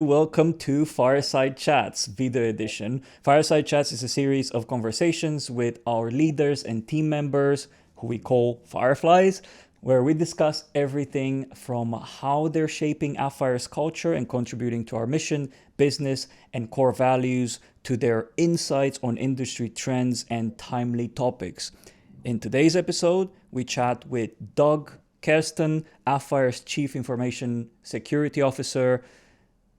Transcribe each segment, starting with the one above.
Welcome to Fireside Chats, Video Edition. Fireside Chats is a series of conversations with our leaders and team members, who we call Fireflies, where we discuss everything from how they're shaping Appfire's culture and contributing to our mission, business, and core values, to their insights on industry trends and timely topics. In today's episode, we chat with Doug Kersten, Appfire's Chief Information Security Officer.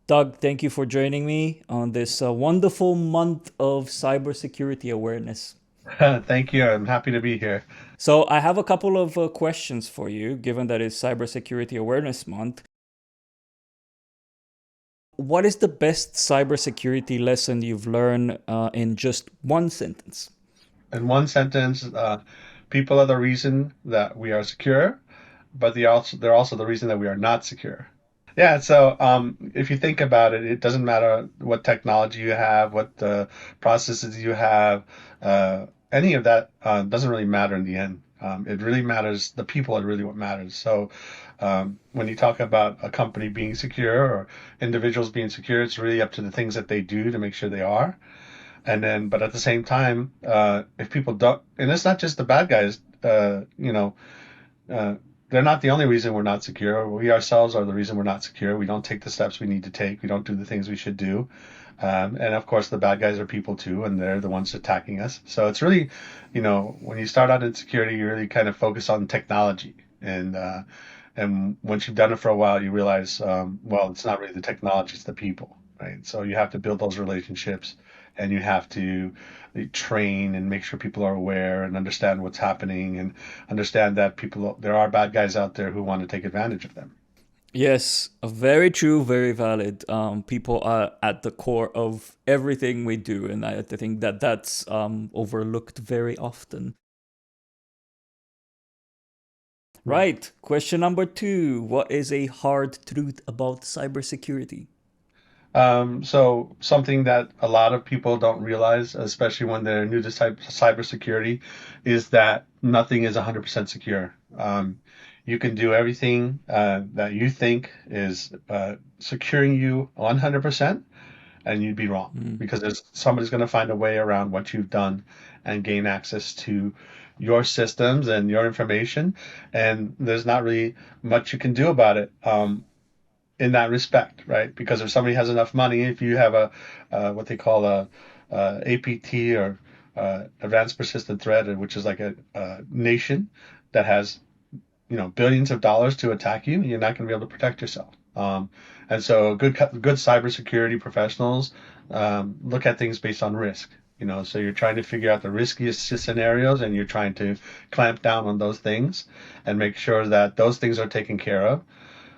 Doug, thank you for joining me on this wonderful month of cybersecurity awareness. Thank you. I'm happy to be here. So, I have a couple of questions for you, given that it's Cybersecurity Awareness Month. What is the best cybersecurity lesson you've learned in just one sentence? In one sentence, people are the reason that we are secure, but they're also the reason that we are not secure. Yeah, so if you think about it, it doesn't matter what technology you have, what processes you have, any of that doesn't really matter in the end. It really matters, the people are really what matters. So when you talk about a company being secure or individuals being secure, it's really up to the things that they do to make sure they are. And then, but at the same time, if people don't, and it's not just the bad guys, uh, they're not the only reason we're not secure. We ourselves are the reason we're not secure. We don't take the steps we need to take. We don't do the things we should do. And of course, the bad guys are people too, and they're the ones attacking us. So it's really, when you start out in security, you really kind of focus on technology. And once you've done it for a while, you realize, well, it's not really the technology, it's the people, right? So you have to build those relationships, and you have to train and make sure people are aware and understand what's happening and understand that there are bad guys out there who want to take advantage of them. Yes, very true, very valid. People are at the core of everything we do, and I think that that's overlooked very often. Right, question number two. What is a hard truth about cybersecurity? So something that a lot of people don't realize, especially when they're new to cybersecurity, is that nothing is 100% secure. You can do everything that you think is securing you 100%, and you'd be wrong Mm. because somebody's going to find a way around what you've done and gain access to your systems and your information, and there's not really much you can do about it. In that respect, right? Because if somebody has enough money, if you have a what they call a APT or advanced persistent threat, which is like a nation that has billions of dollars to attack you, you're not going to be able to protect yourself. And so good cybersecurity professionals look at things based on risk. So you're trying to figure out the riskiest scenarios, and you're trying to clamp down on those things and make sure that those things are taken care of.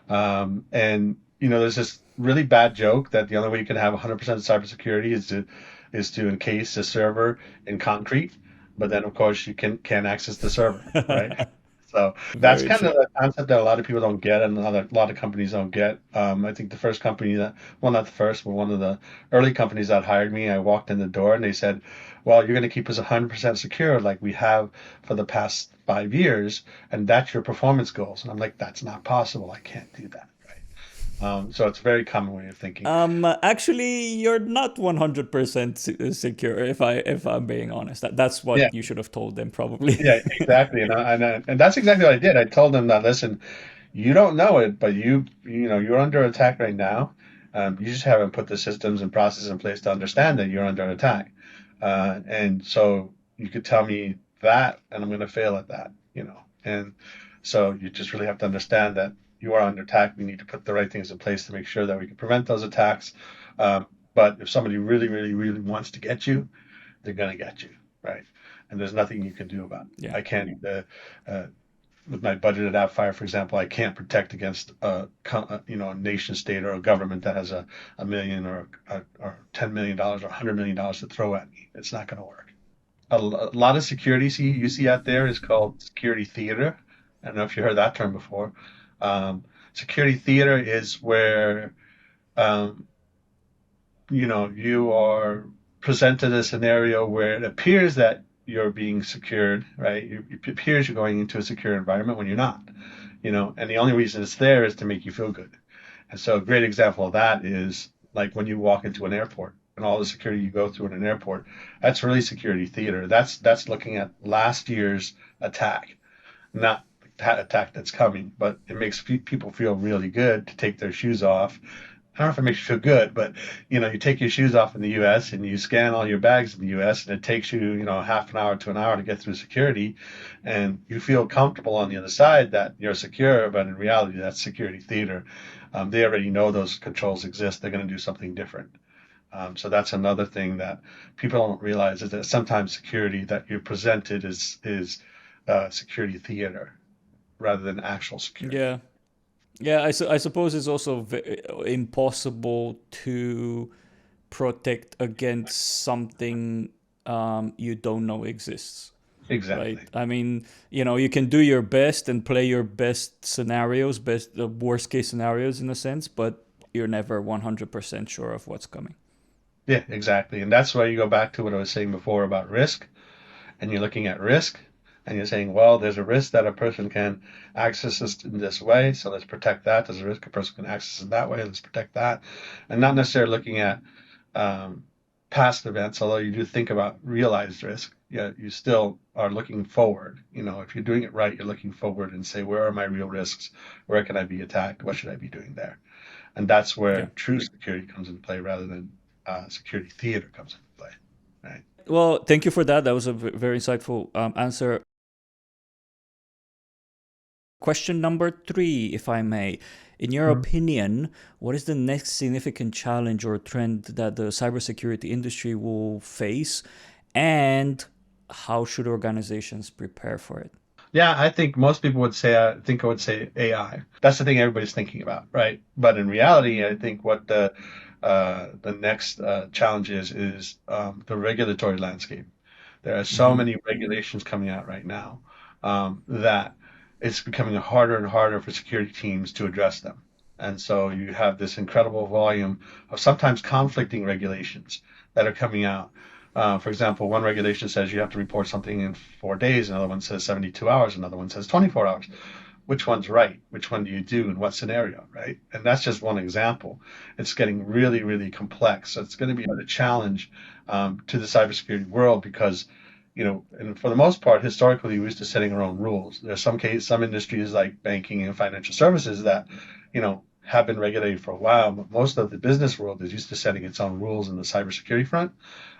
And there's this really bad joke that the only way you can have 100% cybersecurity is to encase a server in concrete, but then of course you can't access the server, right? So that's Very kind true. of the concept that a lot of people don't get, and a lot of companies don't get. I think the first company that, well, not the first, but one of the early companies that hired me, I walked in the door and they said, "Well, you're going to keep us 100% secure like we have for the past 5 years, and that's your performance goals." And I'm like, "That's not possible. I can't do that." Right? So it's a very common way of thinking. Actually, you're not 100% secure. If I'm being honest, that's Yeah, what you should have told them probably. yeah, exactly. And that's exactly what I did. I told them that, listen, you don't know it, but you're under attack right now. You just haven't put the systems and processes in place to understand that you're under attack. And so you could tell me that, and I'm going to fail at that. And so you just really have to understand that you are under attack. We need to put the right things in place to make sure that we can prevent those attacks. But if somebody really, really, really wants to get you, they're going to get you, right? And there's nothing you can do about it. Yeah. I can't. Uh, with my budget at Appfire, for example, I can't protect against a nation state or a government that has a million or $10 million or $100 million to throw at me. It's not going to work. A lot of security you see out there is called security theater. I don't know if you heard that term before. Security theater is where um, you are presented a scenario where it appears that you're being secured, right? It appears you're going into a secure environment when you're not, and the only reason it's there is to make you feel good. And so a great example of that is like when you walk into an airport and all the security you go through in an airport, that's really security theater. That's looking at last year's attack, not that attack that's coming, but it makes people feel really good to take their shoes off. I don't know if it makes you feel good, but you take your shoes off in the U.S. and you scan all your bags in the U.S. and it takes you, half an hour to an hour to get through security, and you feel comfortable on the other side that you're secure, but in reality, that's security theater. They already know those controls exist. They're going to do something different. So that's another thing that people don't realize is that sometimes security that you're presented is security theater rather than actual security. Yeah. Yeah, I suppose it's also impossible to protect against something you don't know exists, right? Exactly. I mean, you can do your best and play your best scenarios, the worst case scenarios in a sense, but you're never 100% sure of what's coming. Yeah, exactly. And that's why you go back to what I was saying before about risk, and you're looking at risk, and you're saying, well, there's a risk that a person can access this in this way, so let's protect that. There's a risk a person can access it that way, let's protect that. And not necessarily looking at um, past events, although you do think about realized risk, yeah, you still are looking forward. If you're doing it right, you're looking forward and say, where are my real risks? Where can I be attacked? What should I be doing there? And that's where Yeah. true security comes into play rather than security theater comes into play, right? Well, thank you for that. That was a very insightful answer. Question number 3, if I may. In your Mhm. opinion, what is the next significant challenge or trend that the cybersecurity industry will face, and how should organizations prepare for it? Yeah, I think most people would say, I think I would say AI. That's the thing everybody's thinking about, right? But in reality, I think what the next challenge is the regulatory landscape. There are so Hmm. many regulations coming out right now that it's becoming harder and harder for security teams to address them. And so you have this incredible volume of sometimes conflicting regulations that are coming out. For example, one regulation says you have to report something in 4 days, another one says 72 hours, another one says 24 hours. Which one's right? Which one do you do in what scenario, right? And that's just one example. It's getting really, really complex. So it's going to be a challenge to the cybersecurity world because and for the most part, historically, we're used to setting our own rules. There's some industries like banking and financial services that, have been regulated for a while, but most of the business world is used to setting its own rules in the cybersecurity front.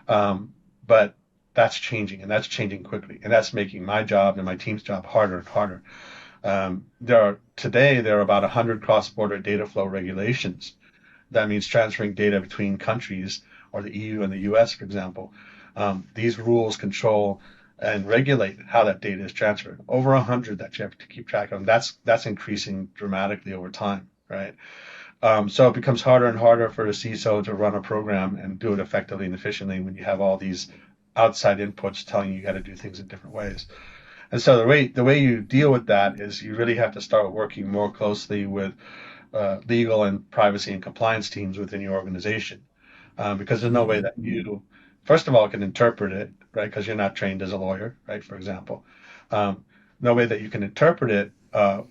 But that's changing, and that's changing quickly, and that's making my job and my team's job harder and harder. There are about 100 cross-border data flow regulations. That means transferring data between countries or the EU and the US, for example. These rules control and regulate how that data is transferred. Over 100 that you have to keep track of. That's increasing dramatically over time, right? So it becomes harder and harder for a CISO to run a program and do it effectively and efficiently when you have all these outside inputs telling you got to do things in different ways. And so the way you deal with that is you really have to start working more closely with legal and privacy and compliance teams within your organization, because there's no way Hmm. that you, first of all, can interpret it, right? Because you're not trained as a lawyer, right? For example, um, no way that you can interpret it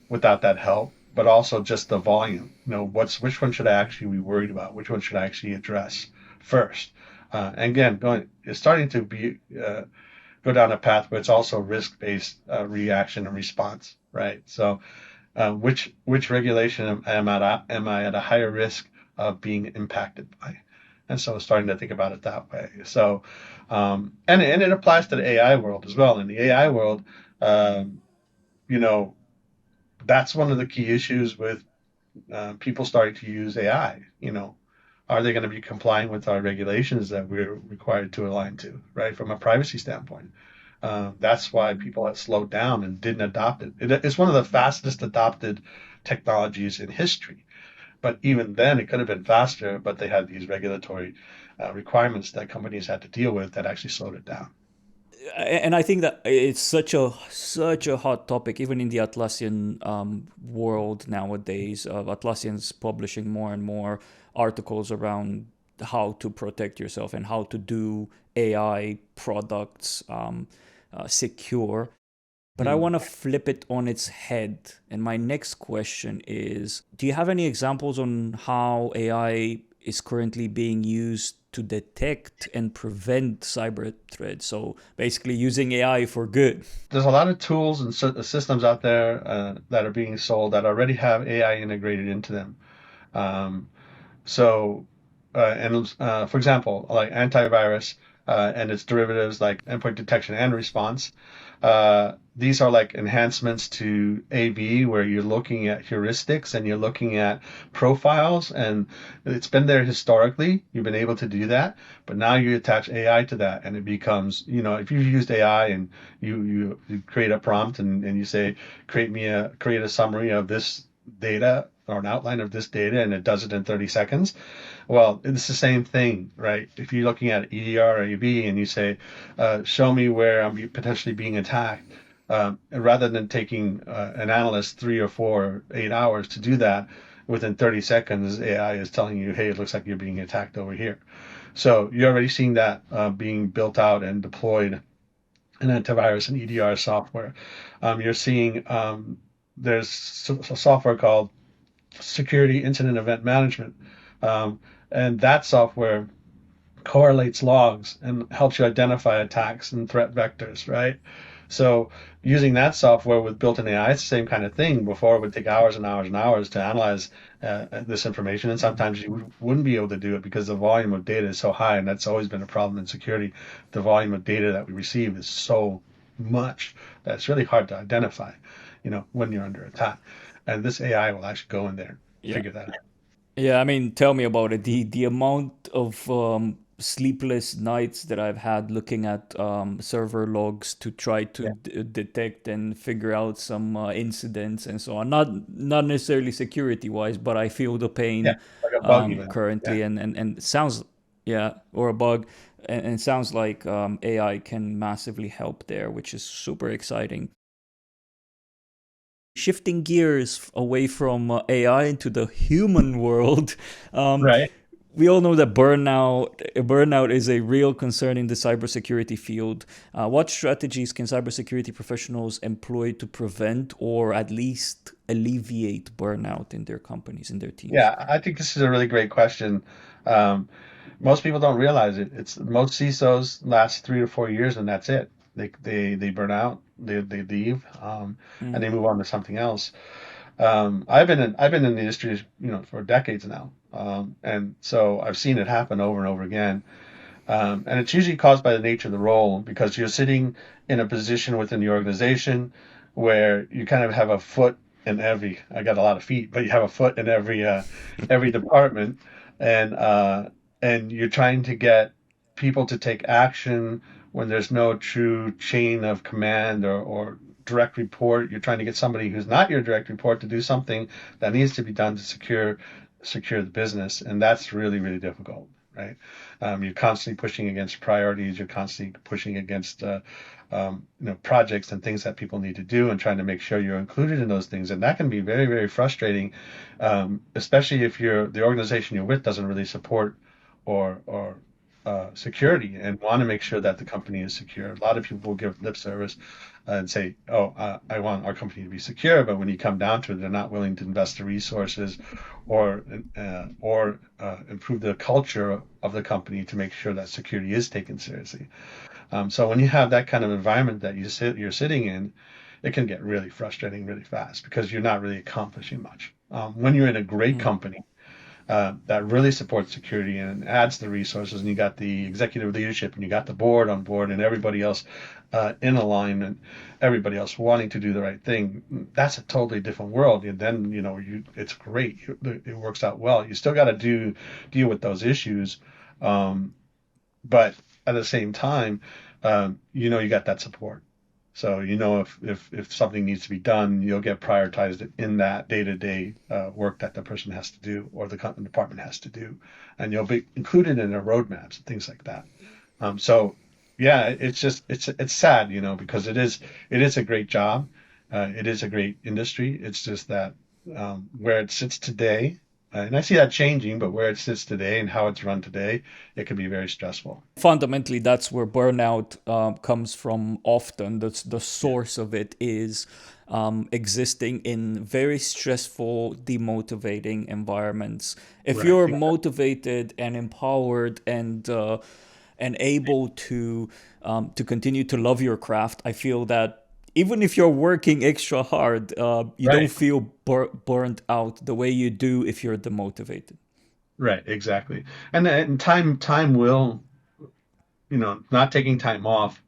without that help, but also just the volume. Which one should I actually be worried about? Which one should I actually address first? And again, it's starting to go down a path where it's also risk-based reaction and response, right? So which regulation am I at a higher risk of being impacted by? And so starting to think about it that way. So and it applies to the AI world as well. In the AI world, um, you know, that's one of the key issues with people starting to use AI. Are they going to be complying with our regulations that we're required to align to, right? From a privacy standpoint. That's why people have slowed down and didn't adopt it. It's one of the fastest adopted technologies in history. But even then, it could have been faster, but they had these regulatory requirements that companies had to deal with that actually slowed it down. And I think that it's such a hot topic, even in the Atlassian world nowadays. Atlassian's publishing more and more articles around how to protect yourself and how to do AI products secure. But I Hmm. want to flip it on its head. And my next question is, do you have any examples on how AI is currently being used to detect and prevent cyber threats. So basically using AI for good. There's a lot of tools and systems out there that are being sold that already have AI integrated into them. Um, So, for example, like antivirus and its derivatives like endpoint detection and response, these are like enhancements to AV where you're looking at heuristics and you're looking at profiles, and it's been there historically. You've been able to do that, but now you attach AI to that, and it becomes, if you've used AI and you create a prompt and you say, create a summary of this data or an outline of this data, and it does it in 30 seconds. Well, it's the same thing, right? If you're looking at EDR or EB and you say, show me where I'm potentially being attacked, rather than taking an analyst 3 or 4 or 8 hours to do that, within 30 seconds, AI is telling you, hey, it looks like you're being attacked over here. So you're already seeing that being built out and deployed in antivirus and EDR software. You're seeing there's a software called Security Incident Event Management. Um, and that software correlates logs and helps you identify attacks and threat vectors, right? So using that software with built-in AI, it's the same kind of thing. Before it would take hours and hours and hours to analyze this information, and sometimes you wouldn't be able to do it because the volume of data is so high, and that's always been a problem in security. The volume of data that we receive is so much that it's really hard to identify, when you're under attack. And this AI will actually go in there and Yeah. figure that out. Yeah, I mean, tell me about it. The amount of sleepless nights that I've had looking at server logs to try to Yeah, detect and figure out some incidents and so on. Not necessarily security wise, but I feel the yeah, pain like a bug even. Yeah. currently, and it sounds, yeah, or a bug, and it sounds like AI can massively help there, which is super exciting. Shifting gears away from AI into the human world, um, Right. we all know that burnout is a real concern in the cybersecurity field. What strategies can cybersecurity professionals employ to prevent or at least alleviate burnout in their companies, in their teams? Yeah, I think this is a really great question. Um, Most people don't realize it. It's most CISOs last 3 to 4 years and that's it. They burn out, they leave, and they Mm, move on to something else. I've been in the industry, for decades now, and so I've seen it happen over and over again. And it's usually caused by the nature of the role because you're sitting in a position within the organization where you kind of have a foot in every, I got a lot of feet, but you have a foot in every department, and you're trying to get people to take action when there's no true chain of command or direct report. You're trying to get somebody who's not your direct report to do something that needs to be done to secure the business, and that's really really difficult, right? You're constantly pushing against priorities. You're constantly pushing against projects and things that people need to do, and trying to make sure you're included in those things. And that can be very, very frustrating, especially if the organization you're with doesn't really support or security and want to make sure that the company is secure. A lot of people will give lip service and say, "Oh, I want our company to be secure," but when you come down to it, they're not willing to invest the resources or improve the culture of the company to make sure that security is taken seriously. So when you have that kind of environment that you're sitting in, it can get really frustrating really fast because you're not really accomplishing much. When you're in a great mm, company that really supports security and adds the resources, and you got the executive leadership, and you got the board on board, and everybody else in alignment, everybody else wanting to do the right thing. That's a totally different world. And then it's great. It works out well. You still got to deal with those issues, um, but at the same time, you got that support. So if something needs to be done, you'll get prioritized in that day-to-day work that the person has to do or the department has to do, and you'll be included in their roadmaps and things like that. So yeah, it's sad, because it is a great job, it is a great industry. It's just that where it sits today, And I see that changing, but where it sits today and how it's run today, it can be very stressful. Fundamentally, that's where burnout comes from often. The Yeah. source of it is existing in very stressful, demotivating environments. If Right. you're motivated and empowered and able to continue to love your craft, I feel that even if you're working extra hard, you don't Right. feel burnt out the way you do if you're demotivated. Right. Exactly. And time will, not taking time off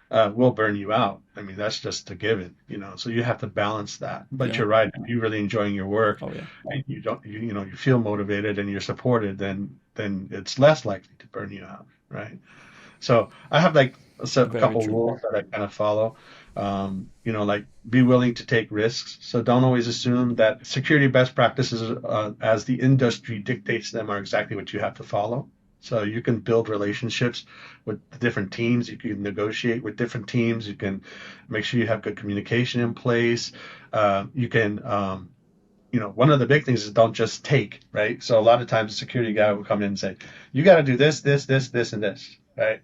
will burn you out. I mean, that's just a given. So you have to balance that. But Yeah. you're right. If you're really enjoying your work Oh yeah. and you don't, you feel motivated and you're supported, then it's less likely to burn you out, right? So I have like a Very couple true. rules that I kind of follow. Like be willing to take risks. So don't always assume that security best practices, as the industry dictates them, are exactly what you have to follow. So you can build relationships with the different teams. You can negotiate with different teams. You can make sure you have good communication in place. You can one of the big things is don't just take, right? So a lot of times a security guy will come in and say, you got to do this, this, this, this, and this, right?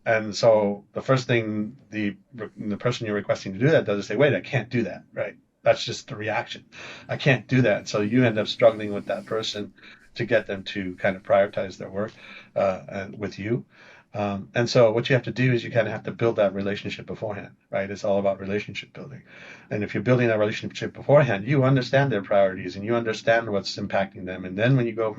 And so the first thing the person you're requesting to do that does is say, wait, I can't do that, right? That's just the reaction. I can't do that. So you end up struggling with that person to get them to kind of prioritize their work and with you. And so what you have to do is you kind of have to build that relationship beforehand, right? It's all about relationship building. And if you're building that relationship beforehand, you understand their priorities and you understand what's impacting them. And then when you go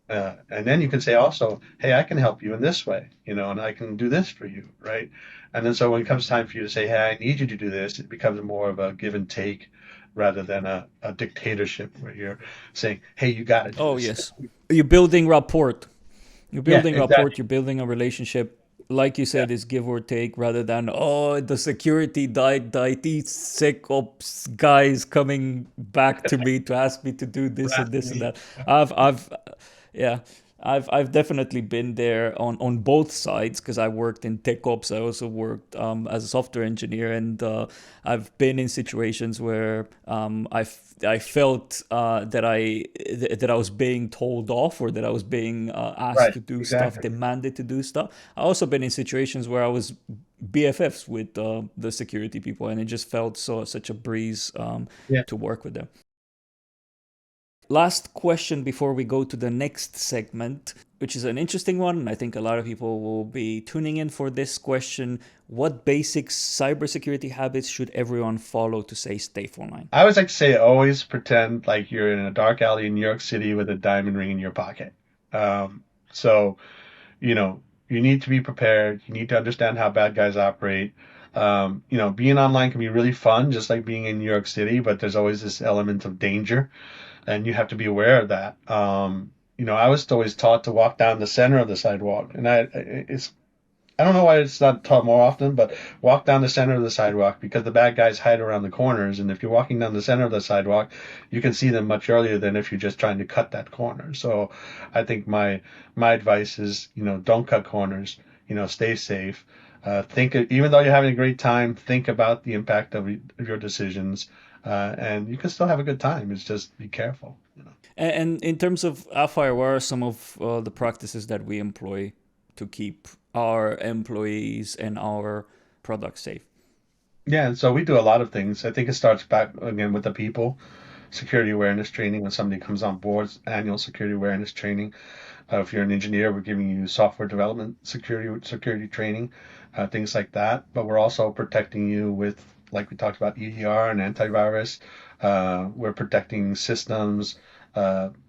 and then you can say also, hey, I can help you in this way, and I can do this for you, right? And then so when it comes time for you to say, hey, I need you to do this, it becomes more of a give and take rather than a dictatorship where you're saying, hey, you got to do Oh this. yes. You're building rapport. You're Yeah, building rapport, exactly. you're building a relationship. Like you Yeah, said, is give or take rather than, oh, the security died, the IT SecOps guys coming back to me to ask me to do this and that's this and me. that. I've, yeah, I've definitely been there on both sides because I worked in tech ops. I also worked as a software engineer, and I've been in situations where I felt that I was being told off or that I was being asked Right, to do stuff, exactly. demanded to do stuff. I also been in situations where I was BFFs with the security people, and it just felt such a breeze Yeah. to work with them. Last question before we go to the next segment, which is an interesting one. And I think a lot of people will be tuning in for this question. What basic cybersecurity habits should everyone follow to stay safe online? I always like to say, always pretend like you're in a dark alley in New York City with a diamond ring in your pocket. So, you know, you need to be prepared. You need to understand how bad guys operate. Being online can be really fun, just like being in New York City, but there's always this element of danger, and you have to be aware of that. I was always taught to walk down the center of the sidewalk, and I don't know why it's not taught more often, but walk down the center of the sidewalk because the bad guys hide around the corners. And if you're walking down the center of the sidewalk, you can see them much earlier than if you're just trying to cut that corner. So I think my advice is, don't cut corners. Stay safe. Even though you're having a great time, think about the impact of your decisions, and you can still have a good time. It's just be careful. And in terms of Appfire, what are some of the practices that we employ to keep our employees and our products safe? Yeah, and so we do a lot of things. I think it starts back again with the people. Security awareness training when somebody comes on board, annual security awareness training. If you're an engineer, we're giving you software development security training, things like that. But we're also protecting you with, like we talked about, EDR and antivirus. We're protecting systems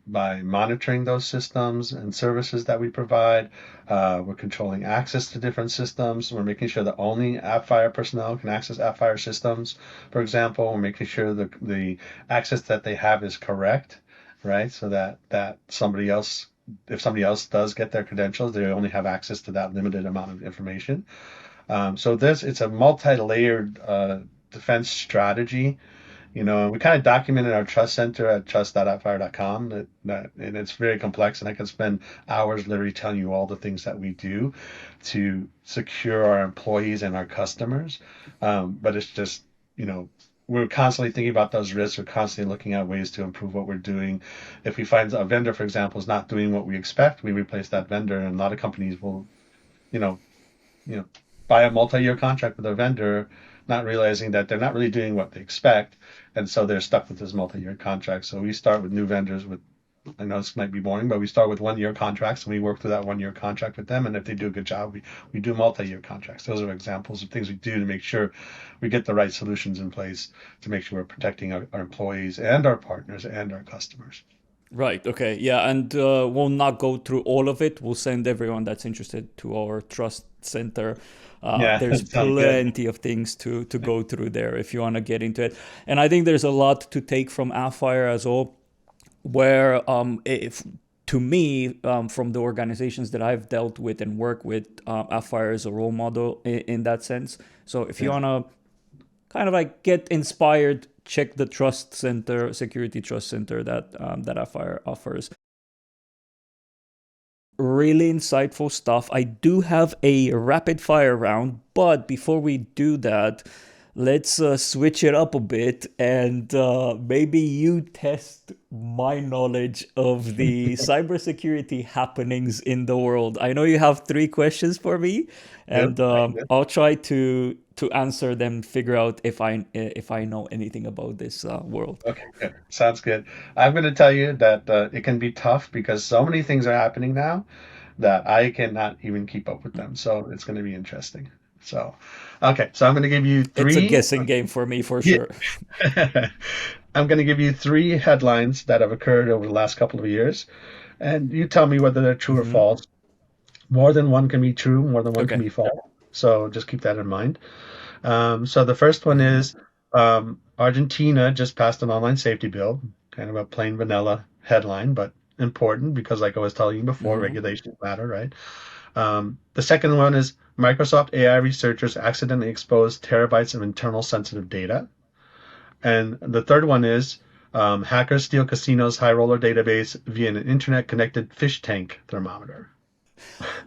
by monitoring those systems and services that we provide. We're controlling access to different systems. We're making sure that only Appfire personnel can access Appfire systems. For example, we're making sure the access that they have is correct, right? So that if somebody else does get their credentials, they only have access to that limited amount of information. So it's a multi-layered defense strategy. And we kind of documented our trust center at trust.appfire.com. And it's very complex, and I can spend hours literally telling you all the things that we do to secure our employees and our customers. But it's just, you know, we're constantly thinking about those risks. We're constantly looking at ways to improve what we're doing. If we find a vendor, for example, is not doing what we expect, we replace that vendor. And a lot of companies will, you know, you know, buy a multi-year contract with a vendor, not realizing that they're not really doing what they expect, and so they're stuck with this multi-year contract. So we start with new vendors with, I know this might be boring, but we start with 1 year contracts and we work through that 1 year contract with them. And if they do a good job, we do multi-year contracts. Those are examples of things we do to make sure we get the right solutions in place to make sure we're protecting our employees and our partners and our customers. Right. Okay. Yeah. And we'll not go through all of it. We'll send everyone that's interested to our trust center. Yeah, There's that sounds good. plenty of things to go through there if you want to get into it. And I think there's a lot to take from Appfire as well, where if to me, from the organizations that I've dealt with and worked with, Appfire is a role model in that sense. So if you Yeah. want to kind of like get inspired, check the trust center, security trust center that Appfire offers. Really insightful stuff. I do have a rapid fire round, but before we do that, let's switch it up a bit and maybe you test my knowledge of the cybersecurity happenings in the world. I know you have three questions for me, Good. and Good. I'll try to answer them, figure out if I know anything about this world. Okay, good. Sounds good. I'm going to tell you that it can be tough because so many things are happening now that I cannot even keep up with them. So it's going to be interesting. So, okay, so I'm going to give you It's a three. guessing game for me for Yeah. sure. I'm going to give you three headlines that have occurred over the last couple of years, and you tell me whether they're true or Hmm. false. More than one can be true, more than one can Okay. be false. So just keep that in mind. So the first one Hmm. is Argentina just passed an online safety bill, kind of a plain vanilla headline, but important because, like I was telling you before, Hmm. regulations matter, right? The second one is Microsoft AI researchers accidentally exposed terabytes of internal sensitive data. And the third one is hackers steal casinos' high roller database via an internet connected fish tank thermometer.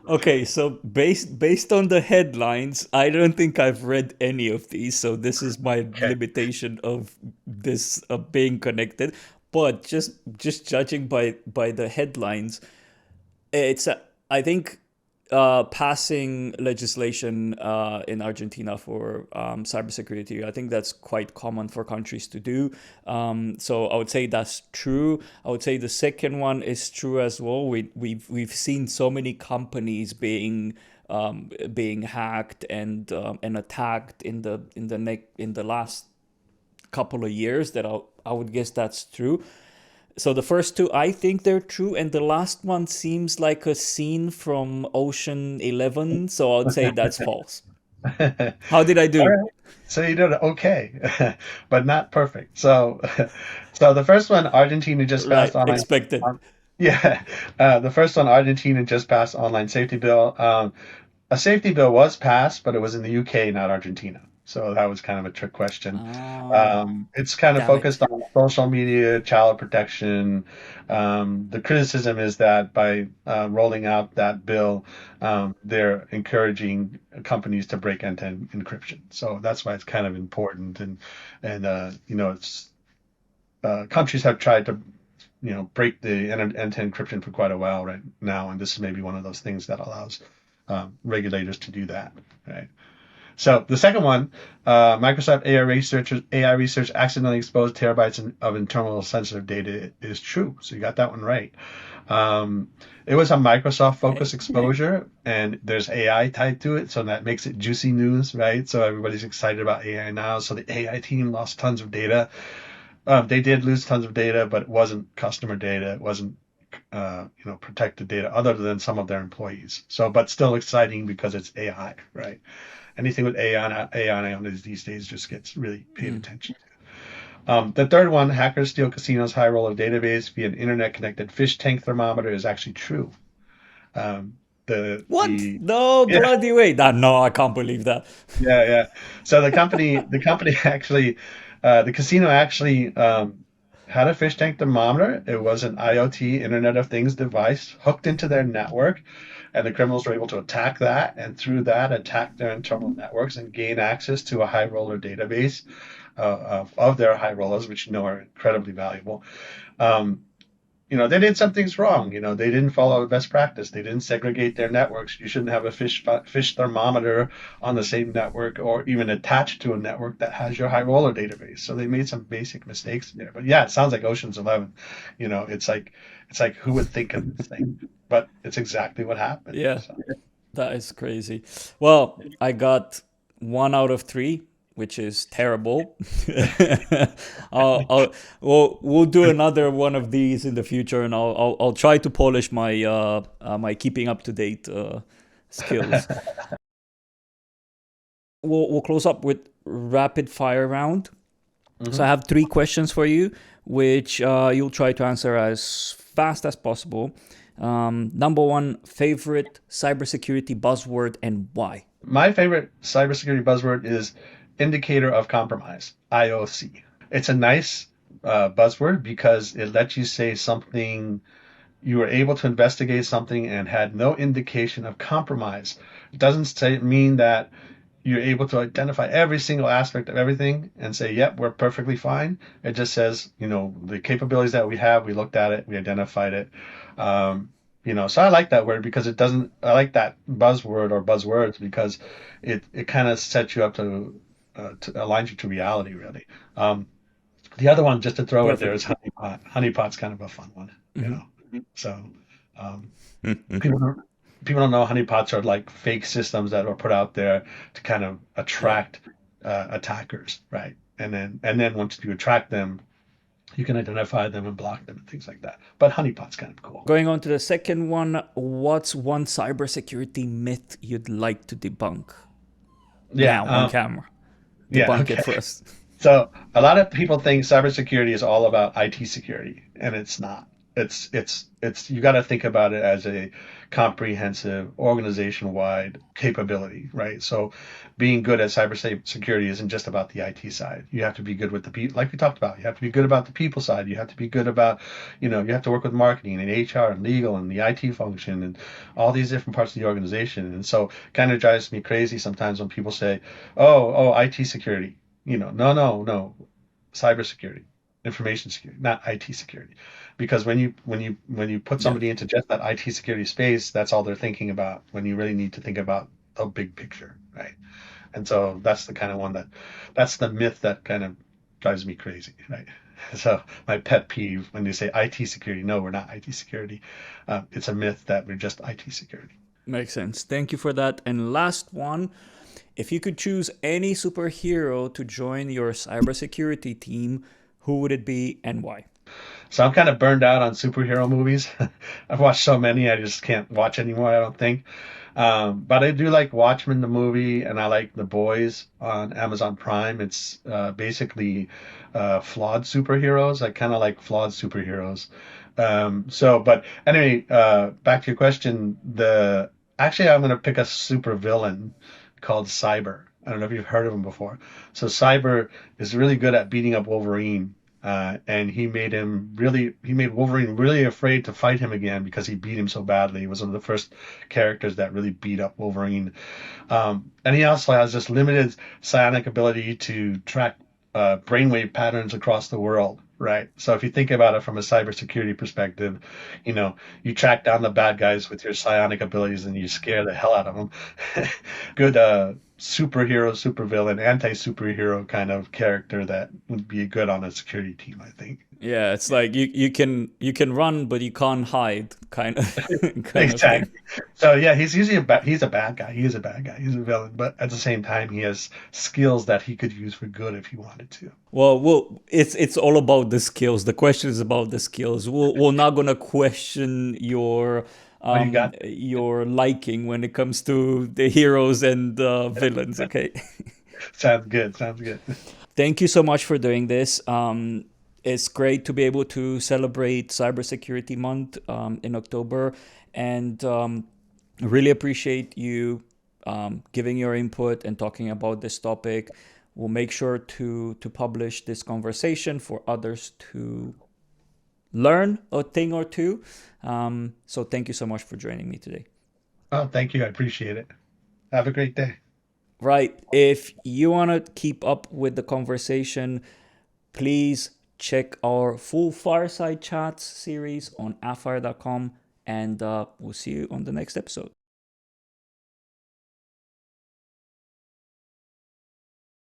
Okay, so based on the headlines, I don't think I've read any of these, so this is my Okay. limitation of this being connected. But just judging by the headlines, it's I think passing legislation in Argentina for cybersecurity. I think that's quite common for countries to do. So I would say that's true. I would say the second one is true as well. We've seen so many companies being hacked and attacked in the last couple of years that I would guess that's true. So the first two, I think they're true, and the last one seems like a scene from Ocean 11, so I would say that's false. How did I All do? right. So you did okay, but not perfect. So, so the first one, Argentina just passed Right, online. expected. um, Yeah, the first one, Argentina just passed online safety bill. A safety bill was passed, but it was in the UK, not Argentina. So that was kind of a trick question. Ah, It's kind of damn it. focused on social media, child protection. The criticism is that by rolling out that bill, they're encouraging companies to break end-to-end encryption. So that's why it's kind of important. And it's countries have tried to break the end-to-end encryption for quite a while right now, and this is maybe one of those things that allows regulators to do that. Right. So the second one, Microsoft AI research accidentally exposed terabytes of internal sensitive data is true. So you got that one right. Um, it was a Microsoft focused Okay. exposure, and there's AI tied to it, so that makes it juicy news, right? So everybody's excited about AI now. So the AI team lost tons of data. They did lose tons of data, but it wasn't customer data. It wasn't protected data other than some of their employees. So, but still exciting because it's AI, right? Anything with AI on these days just gets really paid Mm. attention to. The third one, hackers steal casinos' high roller database via an internet connected fish tank thermometer is actually true. Um, What? the No, Yeah, bloody way. No, I can't believe that. yeah. So the company actually, the casino actually had a fish tank thermometer. It was an IoT Internet of Things device hooked into their network, and the criminals were able to attack that, and through that attack their internal networks and gain access to a high roller database. of their high rollers, which are incredibly valuable. Um, they did some things wrong. They didn't follow best practice. They didn't segregate their networks. You shouldn't have a fish thermometer on the same network or even attached to a network that has your high roller database. So they made some basic mistakes there. But yeah, it sounds like Ocean's 11. It's like who would think of this thing? But it's exactly what happened. Yeah, So. that is crazy. Well, I got 1 out of 3, which is terrible. We'll do another one of these in the future, and I'll try to polish my keeping up to date skills. We'll close up with rapid fire round. So I Mhm. have 3 questions for you, which you'll try to answer as fast as possible. Number one, favorite cybersecurity buzzword and why? My favorite cybersecurity buzzword is indicator of compromise, IOC. It's a nice buzzword because it lets you say something, you were able to investigate something and had no indication of compromise. It doesn't mean that you're able to identify every single aspect of everything and say, yep, we're perfectly fine. It just says, the capabilities that we have, we looked at it, we identified it. So I like that word because it doesn't, I like that buzzword or buzzwords because it kind of sets you up to align you to reality, really. The other one, just to throw it there, Perfect. is honeypot. Honeypot's kind of a fun one, you Hmm. know. So um, people don't people don't know honeypots are like fake systems that are put out there to kind of Yeah. attract attackers, right? And then once you attract them, you can identify them and block them and things like that. But honeypot's kind of cool. Going on to the second one, what's one cybersecurity myth you'd like to debunk? Yeah, Now on camera. yeah, Debunk it okay. for us. So a lot of people think cybersecurity is all about IT security, and it's not. It's you got to think about it as a comprehensive organization-wide capability, right? So being good at cybersecurity isn't just about the IT side. You have to be good with the people, like we talked about. You have to be good about the people side. You have to be good about, you have to work with marketing and HR and legal and the IT function and all these different parts of the organization. And so kind of drives me crazy sometimes when people say, oh, IT security. No, no, no, cybersecurity, information security, not IT security, because when you put Yeah. somebody into just that IT security space, that's all they're thinking about. When you really need to think about a big picture, right? And so that's the kind of one that's the myth that kind of drives me crazy, right? So my pet peeve when they say IT security, no, we're not IT security. It's a myth that we're just IT security. Makes sense. Thank you for that. And last one, if you could choose any superhero to join your cybersecurity team, who would it be and why? So I'm kind of burned out on superhero movies. I've watched so many, I just can't watch anymore, I don't think. But I do like Watchmen, the movie, and I like The Boys on Amazon Prime. It's basically flawed superheroes. I kind of like flawed superheroes. But anyway, back to your question. Actually, I'm going to pick a super villain called Cyber. I don't know if you've heard of him before. So Cyber is really good at beating up Wolverine. And he made Wolverine really afraid to fight him again because he beat him so badly. He was one of the first characters that really beat up Wolverine. And he also has this limited psionic ability to track brainwave patterns across the world, right? So if you think about it from a cybersecurity perspective, you track down the bad guys with your psionic abilities and you scare the hell out of them. Good superhero, supervillain, anti-superhero kind of character that would be good on a security team, I think. Yeah, it's like you can run but you can't hide kind of kind of thing. Exactly. So yeah, he's a bad guy. He is a bad guy. He's a villain, but at the same time, he has skills that he could use for good if he wanted to. It's all about the skills. The question is about the skills. We're not gonna question Oh, you got your liking when it comes to the heroes and villains. Okay. sounds good. Sounds good. Thank you so much for doing this. It's great to be able to celebrate Cybersecurity Month in October, and really appreciate you giving your input and talking about this topic. We'll make sure to publish this conversation for others to learn a thing or two. So thank you so much for joining me today. Oh, thank you. I appreciate it. Have a great day. Right. If you want to keep up with the conversation, please check our full Fireside Chats series on appfire.com, and we'll see you on the next episode.